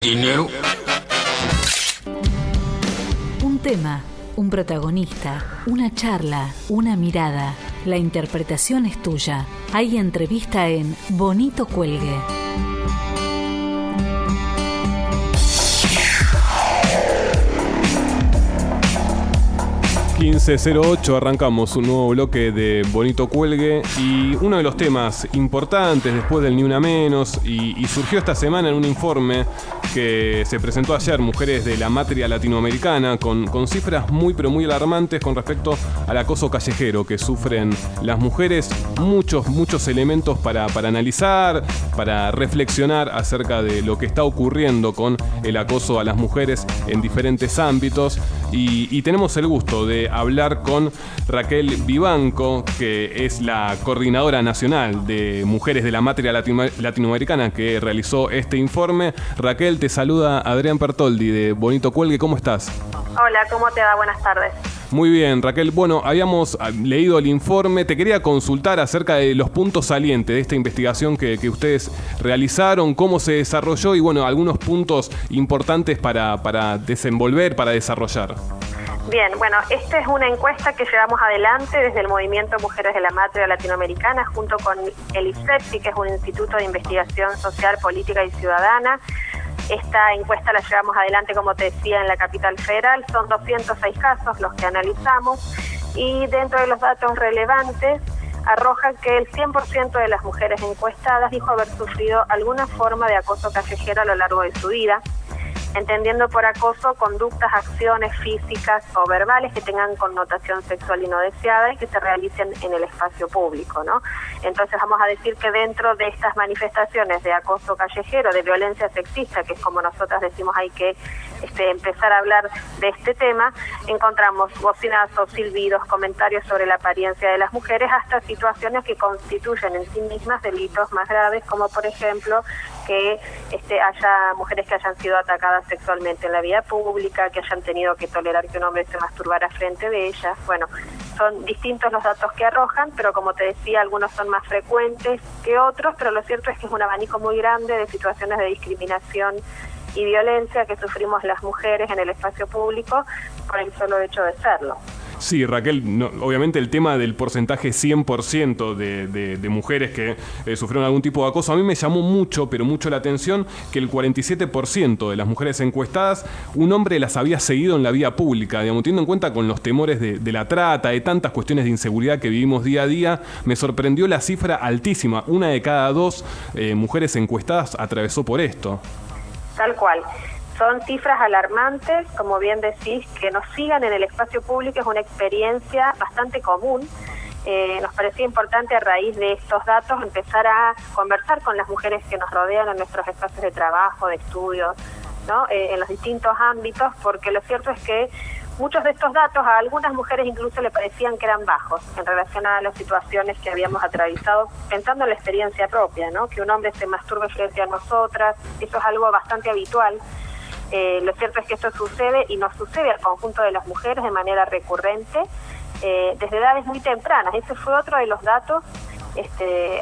Dinero. Un tema, un protagonista, una charla, una mirada. La interpretación es tuya. Hay entrevista en Bonito Cuelgue. 15:08 arrancamos un nuevo bloque de Bonito Cuelgue y uno de los temas importantes después del Ni Una Menos y surgió esta semana en un informe que se presentó ayer, Mujeres de la Matria Latinoamericana, con cifras muy pero muy alarmantes con respecto al acoso callejero que sufren las mujeres. Muchos elementos para analizar, para reflexionar acerca de lo que está ocurriendo con el acoso a las mujeres en diferentes ámbitos. Y tenemos el gusto de hablar con Raquel Vivanco, que es la coordinadora nacional de Mujeres de la Matria Latinoamericana que realizó este informe. Raquel, te saluda Adrián Pertoldi de Bonito Cuelgue. ¿Cómo estás? Hola, ¿cómo te va? Buenas tardes. Muy bien, Raquel. Bueno, habíamos leído el informe. Te quería consultar acerca de los puntos salientes de esta investigación que ustedes realizaron, cómo se desarrolló y, bueno, algunos puntos importantes para desenvolver, para desarrollar. Bien, bueno, esta es una encuesta que llevamos adelante desde el Movimiento Mujeres de la Matria Latinoamericana junto con el ISEPSI, que es un instituto de investigación social, política y ciudadana. Esta encuesta la llevamos adelante, como te decía, en la capital federal. Son 206 casos los que analizamos y dentro de los datos relevantes arroja que el 100% de las mujeres encuestadas dijo haber sufrido alguna forma de acoso callejero a lo largo de su vida, entendiendo por acoso conductas, acciones físicas o verbales que tengan connotación sexual y no deseada y que se realicen en el espacio público, ¿no? Entonces vamos a decir que dentro de estas manifestaciones de acoso callejero, de violencia sexista, que es como nosotras decimos hay que empezar a hablar de este tema, encontramos bocinazos, silbidos, comentarios sobre la apariencia de las mujeres, hasta situaciones que constituyen en sí mismas delitos más graves, como por ejemplo que haya mujeres que hayan sido atacadas sexualmente en la vía pública, que hayan tenido que tolerar que un hombre se masturbara frente de ellas. Bueno, son distintos los datos que arrojan, pero como te decía, algunos son más frecuentes que otros, pero lo cierto es que es un abanico muy grande de situaciones de discriminación y violencia que sufrimos las mujeres en el espacio público por el solo hecho de serlo. Sí, Raquel, obviamente el tema del porcentaje 100% de mujeres que sufrieron algún tipo de acoso, a mí me llamó mucho la atención que el 47% de las mujeres encuestadas, un hombre las había seguido en la vía pública, digamos, teniendo en cuenta con los temores de la trata, de tantas cuestiones de inseguridad que vivimos día a día, me sorprendió la cifra altísima. Una de cada dos mujeres encuestadas atravesó por esto. Tal cual. Son cifras alarmantes, como bien decís, que nos sigan en el espacio público es una experiencia bastante común. Nos parecía importante a raíz de estos datos empezar a conversar con las mujeres que nos rodean en nuestros espacios de trabajo, de estudio, ¿no? En los distintos ámbitos, porque lo cierto es que muchos de estos datos a algunas mujeres incluso le parecían que eran bajos en relación a las situaciones que habíamos atravesado, pensando en la experiencia propia, ¿no? Que un hombre se masturbe frente a nosotras, eso es algo bastante habitual. Lo cierto es que esto sucede y nos sucede al conjunto de las mujeres de manera recurrente desde edades muy tempranas. Ese fue otro de los datos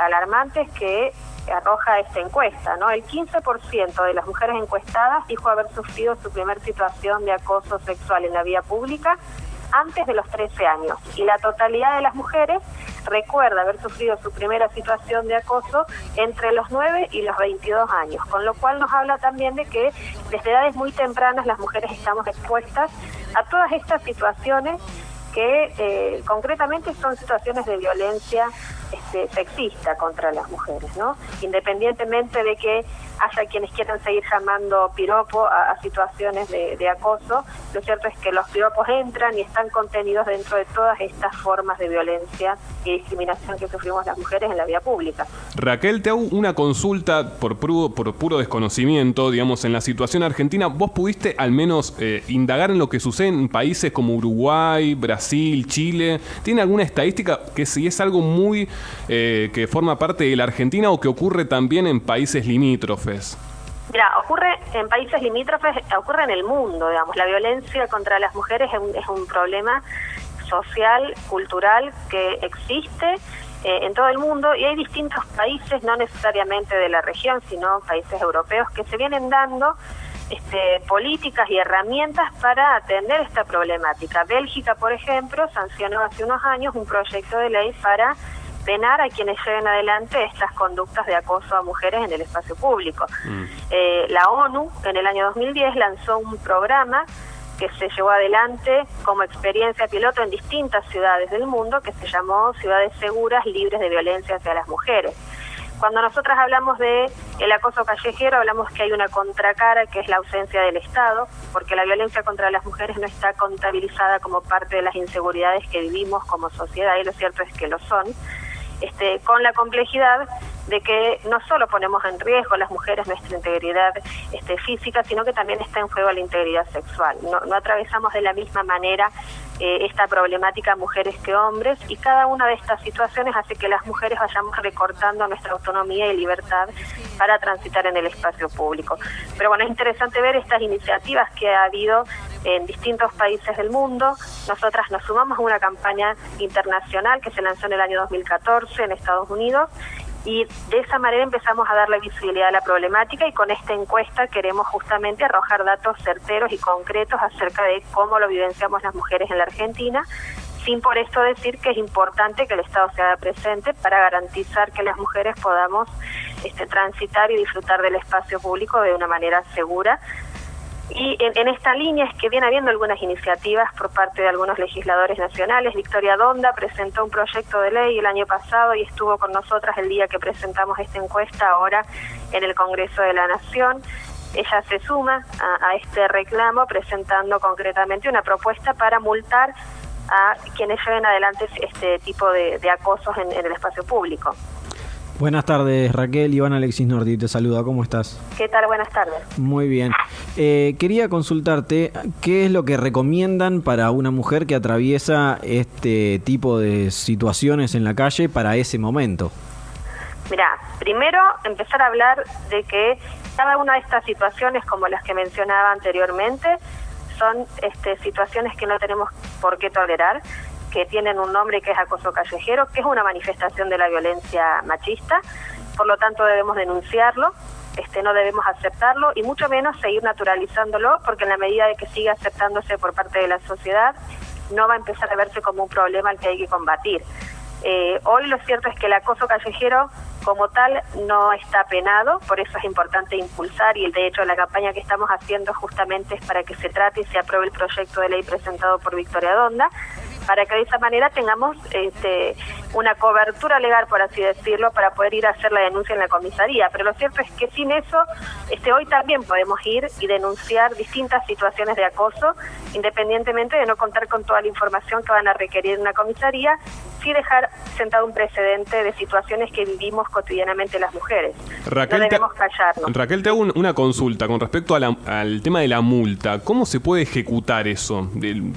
alarmantes que arroja esta encuesta, ¿no? El 15% de las mujeres encuestadas dijo haber sufrido su primer situación de acoso sexual en la vía pública antes de los 13 años y la totalidad de las mujeres recuerda haber sufrido su primera situación de acoso entre los 9 y los 22 años, con lo cual nos habla también de que desde edades muy tempranas las mujeres estamos expuestas a todas estas situaciones que concretamente son situaciones de violencia sexista contra las mujeres, ¿no? Independientemente de que haya quienes quieran seguir llamando piropo a situaciones de acoso, lo cierto es que los piropos entran y están contenidos dentro de todas estas formas de violencia y discriminación que sufrimos las mujeres en la vía pública. Raquel, te hago una consulta por puro desconocimiento, digamos, en la situación argentina. ¿Vos pudiste al menos indagar en lo que sucede en países como Uruguay, Brasil, Chile? ¿Tiene alguna estadística que si es algo muy que forma parte de la Argentina o que ocurre también en países limítrofes? Mira, ocurre en países limítrofes, ocurre en el mundo, digamos. La violencia contra las mujeres es un problema social, cultural, que existe en todo el mundo, y hay distintos países, no necesariamente de la región, sino países europeos, que se vienen dando políticas y herramientas para atender esta problemática. Bélgica, por ejemplo, sancionó hace unos años un proyecto de ley para penar a quienes lleven adelante estas conductas de acoso a mujeres en el espacio público. La ONU en el año 2010 lanzó un programa que se llevó adelante como experiencia piloto en distintas ciudades del mundo, que se llamó Ciudades Seguras, Libres de Violencia hacia las Mujeres. Cuando nosotras hablamos de el acoso callejero, hablamos que hay una contracara, que es la ausencia del Estado, porque la violencia contra las mujeres no está contabilizada como parte de las inseguridades que vivimos como sociedad, y lo cierto es que lo son, con la complejidad de que no solo ponemos en riesgo las mujeres nuestra integridad física, sino que también está en juego la integridad sexual. No atravesamos de la misma manera esta problemática mujeres que hombres, y cada una de estas situaciones hace que las mujeres vayamos recortando nuestra autonomía y libertad para transitar en el espacio público. Pero bueno, es interesante ver estas iniciativas que ha habido en distintos países del mundo. Nosotras nos sumamos a una campaña internacional que se lanzó en el año 2014 en Estados Unidos, y de esa manera empezamos a darle visibilidad a la problemática, y con esta encuesta queremos justamente arrojar datos certeros y concretos acerca de cómo lo vivenciamos las mujeres en la Argentina, sin por esto decir que es importante que el Estado se haga presente para garantizar que las mujeres podamos transitar y disfrutar del espacio público de una manera segura. Y en esta línea es que viene habiendo algunas iniciativas por parte de algunos legisladores nacionales. Victoria Donda presentó un proyecto de ley el año pasado y estuvo con nosotras el día que presentamos esta encuesta ahora en el Congreso de la Nación. Ella se suma a este reclamo presentando concretamente una propuesta para multar a quienes lleven adelante este tipo de acosos en el espacio público. Buenas tardes, Raquel. Iván Alexis Nordi te saluda. ¿Cómo estás? ¿Qué tal? Buenas tardes. Muy bien. Quería consultarte qué es lo que recomiendan para una mujer que atraviesa este tipo de situaciones en la calle para ese momento. Mirá, primero empezar a hablar de que cada una de estas situaciones, como las que mencionaba anteriormente, son situaciones que no tenemos por qué tolerar, que tienen un nombre que es acoso callejero, que es una manifestación de la violencia machista. Por lo tanto debemos denunciarlo, no debemos aceptarlo y mucho menos seguir naturalizándolo, porque en la medida de que siga aceptándose por parte de la sociedad no va a empezar a verse como un problema al que hay que combatir. Hoy lo cierto es que el acoso callejero como tal no está penado, por eso es importante impulsar, y de hecho la campaña que estamos haciendo justamente es para que se trate y se apruebe el proyecto de ley presentado por Victoria Donda, para que de esa manera tengamos una cobertura legal, por así decirlo, para poder ir a hacer la denuncia en la comisaría. Pero lo cierto es que sin eso, hoy también podemos ir y denunciar distintas situaciones de acoso, independientemente de no contar con toda la información que van a requerir una comisaría, sí dejar sentado un precedente de situaciones que vivimos cotidianamente las mujeres. Raquel, no debemos callarnos. Raquel, te hago una consulta con respecto al tema de la multa. ¿Cómo se puede ejecutar eso?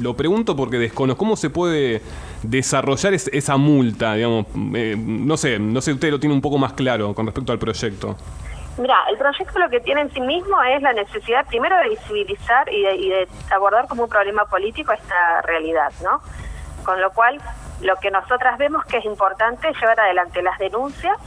Lo pregunto porque desconozco. ¿Cómo se puede desarrollar esa multa? Digamos, no sé, usted lo tiene un poco más claro con respecto al proyecto. Mira, el proyecto lo que tiene en sí mismo es la necesidad primero de visibilizar y de abordar como un problema político esta realidad, ¿no? Con lo cual, lo que nosotras vemos que es importante es llevar adelante las denuncias,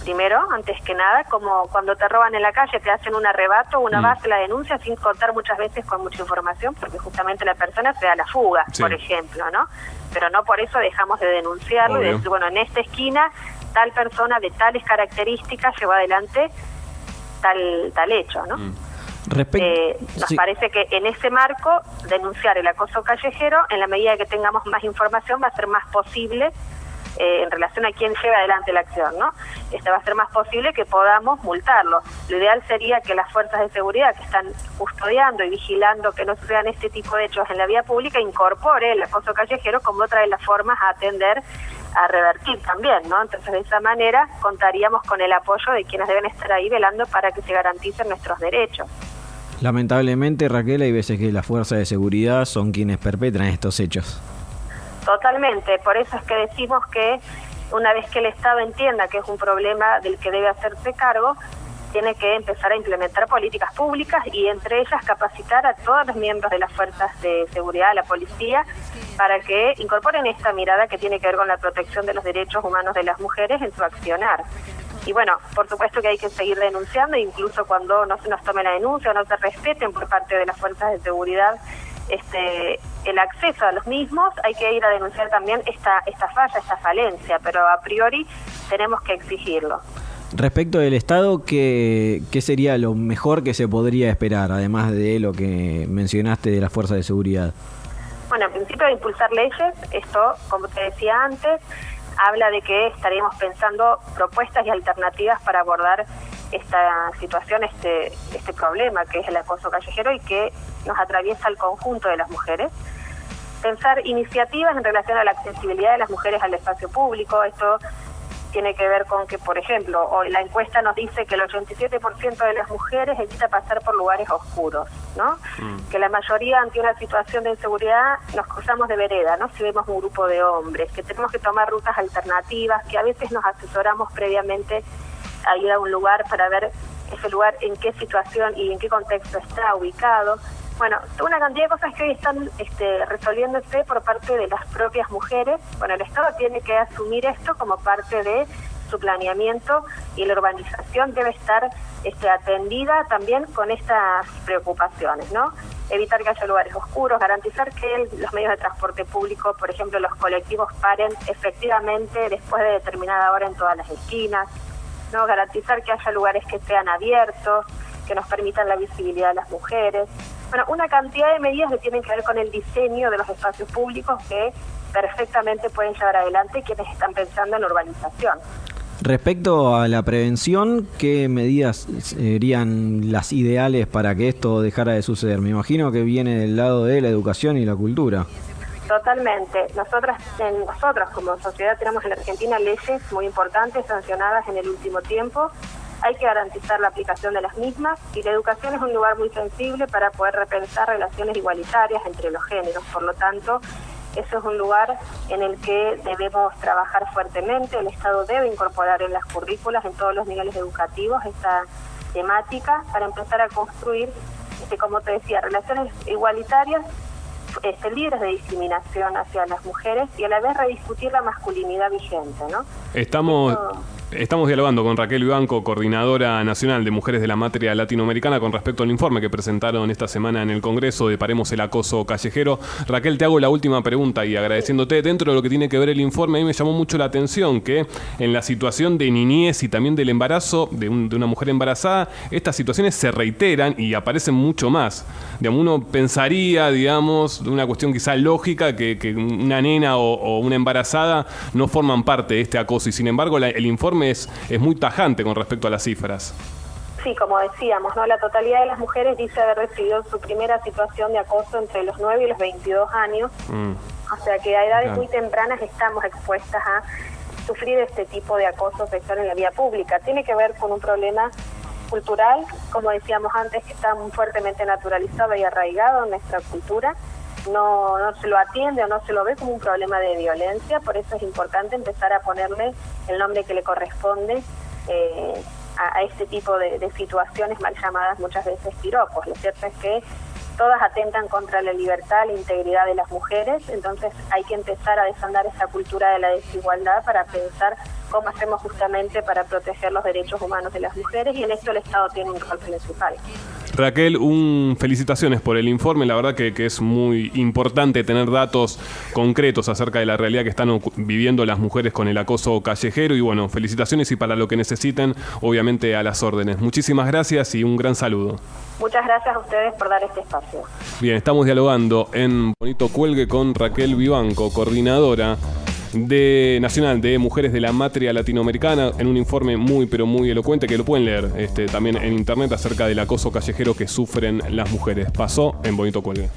primero, antes que nada, como cuando te roban en la calle, te hacen un arrebato, una base la denuncia sin contar muchas veces con mucha información, porque justamente la persona se da la fuga, sí, por ejemplo, ¿no? Pero no por eso dejamos de denunciarlo. Obvio. Y decir, bueno, en esta esquina, tal persona de tales características llevó adelante tal hecho, ¿no? Nos parece que en ese marco denunciar el acoso callejero, en la medida que tengamos más información, va a ser más posible en relación a quién lleva adelante la acción, ¿no? Va a ser más posible que podamos multarlo. Lo ideal sería que las fuerzas de seguridad que están custodiando y vigilando que no sucedan este tipo de hechos en la vía pública incorpore el acoso callejero como otra de las formas a atender, a revertir también, ¿no? Entonces de esa manera contaríamos con el apoyo de quienes deben estar ahí velando para que se garanticen nuestros derechos. Lamentablemente, Raquel, hay veces que las fuerzas de seguridad son quienes perpetran estos hechos. Totalmente, por eso es que decimos que una vez que el Estado entienda que es un problema del que debe hacerse cargo, tiene que empezar a implementar políticas públicas y entre ellas capacitar a todos los miembros de las fuerzas de seguridad, a la policía, para que incorporen esta mirada que tiene que ver con la protección de los derechos humanos de las mujeres en su accionar. Y bueno, por supuesto que hay que seguir denunciando, incluso cuando no se nos tome la denuncia o no se respeten por parte de las fuerzas de seguridad el acceso a los mismos, hay que ir a denunciar también esta falla, esta falencia, pero a priori tenemos que exigirlo. Respecto del Estado, ¿qué sería lo mejor que se podría esperar, además de lo que mencionaste de las fuerzas de seguridad? Bueno, en principio de impulsar leyes, esto, como te decía antes, habla de que estaríamos pensando propuestas y alternativas para abordar esta situación, este problema que es el acoso callejero y que nos atraviesa al conjunto de las mujeres. Pensar iniciativas en relación a la accesibilidad de las mujeres al espacio público. Esto tiene que ver con que, por ejemplo, hoy la encuesta nos dice que el 87% de las mujeres evita pasar por lugares oscuros, ¿no? Que la mayoría ante una situación de inseguridad nos cruzamos de vereda, ¿no? Si vemos un grupo de hombres, que tenemos que tomar rutas alternativas, que a veces nos asesoramos previamente a ir a un lugar para ver ese lugar en qué situación y en qué contexto está ubicado. Bueno, una cantidad de cosas que hoy están resolviéndose por parte de las propias mujeres. Bueno, el Estado tiene que asumir esto como parte de su planeamiento y la urbanización debe estar atendida también con estas preocupaciones, ¿no? Evitar que haya lugares oscuros, garantizar que los medios de transporte público, por ejemplo, los colectivos paren efectivamente después de determinada hora en todas las esquinas, ¿no? Garantizar que haya lugares que sean abiertos, que nos permitan la visibilidad de las mujeres. Bueno, una cantidad de medidas que tienen que ver con el diseño de los espacios públicos que perfectamente pueden llevar adelante quienes están pensando en urbanización. Respecto a la prevención, ¿qué medidas serían las ideales para que esto dejara de suceder? Me imagino que viene del lado de la educación y la cultura. Totalmente. Nosotros como sociedad tenemos en Argentina leyes muy importantes sancionadas en el último tiempo. Hay que garantizar la aplicación de las mismas y la educación es un lugar muy sensible para poder repensar relaciones igualitarias entre los géneros. Por lo tanto, eso es un lugar en el que debemos trabajar fuertemente. El Estado debe incorporar en las currículas, en todos los niveles educativos, esta temática para empezar a construir, como te decía, relaciones igualitarias, libres de discriminación hacia las mujeres y a la vez rediscutir la masculinidad vigente, ¿no? Estamos dialogando con Raquel Vivanco, coordinadora nacional de Mujeres de la Matria Latinoamericana, con respecto al informe que presentaron esta semana en el Congreso de Paremos el acoso callejero. Raquel, te hago la última pregunta y agradeciéndote, dentro de lo que tiene que ver el informe, a mí me llamó mucho la atención que en la situación de niñez y también del embarazo de una mujer embarazada, estas situaciones se reiteran y aparecen mucho más. Digamos, uno pensaría, digamos, de una cuestión quizá lógica, que una nena o una embarazada no forman parte de este acoso y sin embargo el informe es muy tajante con respecto a las cifras. Sí, como decíamos, ¿no? La totalidad de las mujeres dice haber recibido su primera situación de acoso entre los 9 y los 22 años. O sea que a edades muy tempranas estamos expuestas a sufrir este tipo de acoso sexual en la vía pública. Tiene que ver con un problema cultural, como decíamos antes, que está muy fuertemente naturalizado y arraigado en nuestra cultura. No se lo atiende o no se lo ve como un problema de violencia, por eso es importante empezar a ponerle el nombre que le corresponde a este tipo de situaciones mal llamadas muchas veces piropos. Lo cierto es que todas atentan contra la libertad, la integridad de las mujeres, entonces hay que empezar a desandar esa cultura de la desigualdad para pensar cómo hacemos justamente para proteger los derechos humanos de las mujeres y en esto el Estado tiene un rol principal. Raquel, felicitaciones por el informe, la verdad que es muy importante tener datos concretos acerca de la realidad que están viviendo las mujeres con el acoso callejero y bueno, felicitaciones y para lo que necesiten, obviamente a las órdenes. Muchísimas gracias y un gran saludo. Muchas gracias a ustedes por dar este espacio. Bien, estamos dialogando en Bonito Cuelgue con Raquel Vivanco, coordinadora nacional de Mujeres de la Matria Latinoamericana, en un informe muy pero muy elocuente que lo pueden leer también en internet acerca del acoso callejero que sufren las mujeres. Pasó en Bonito Cuelgue.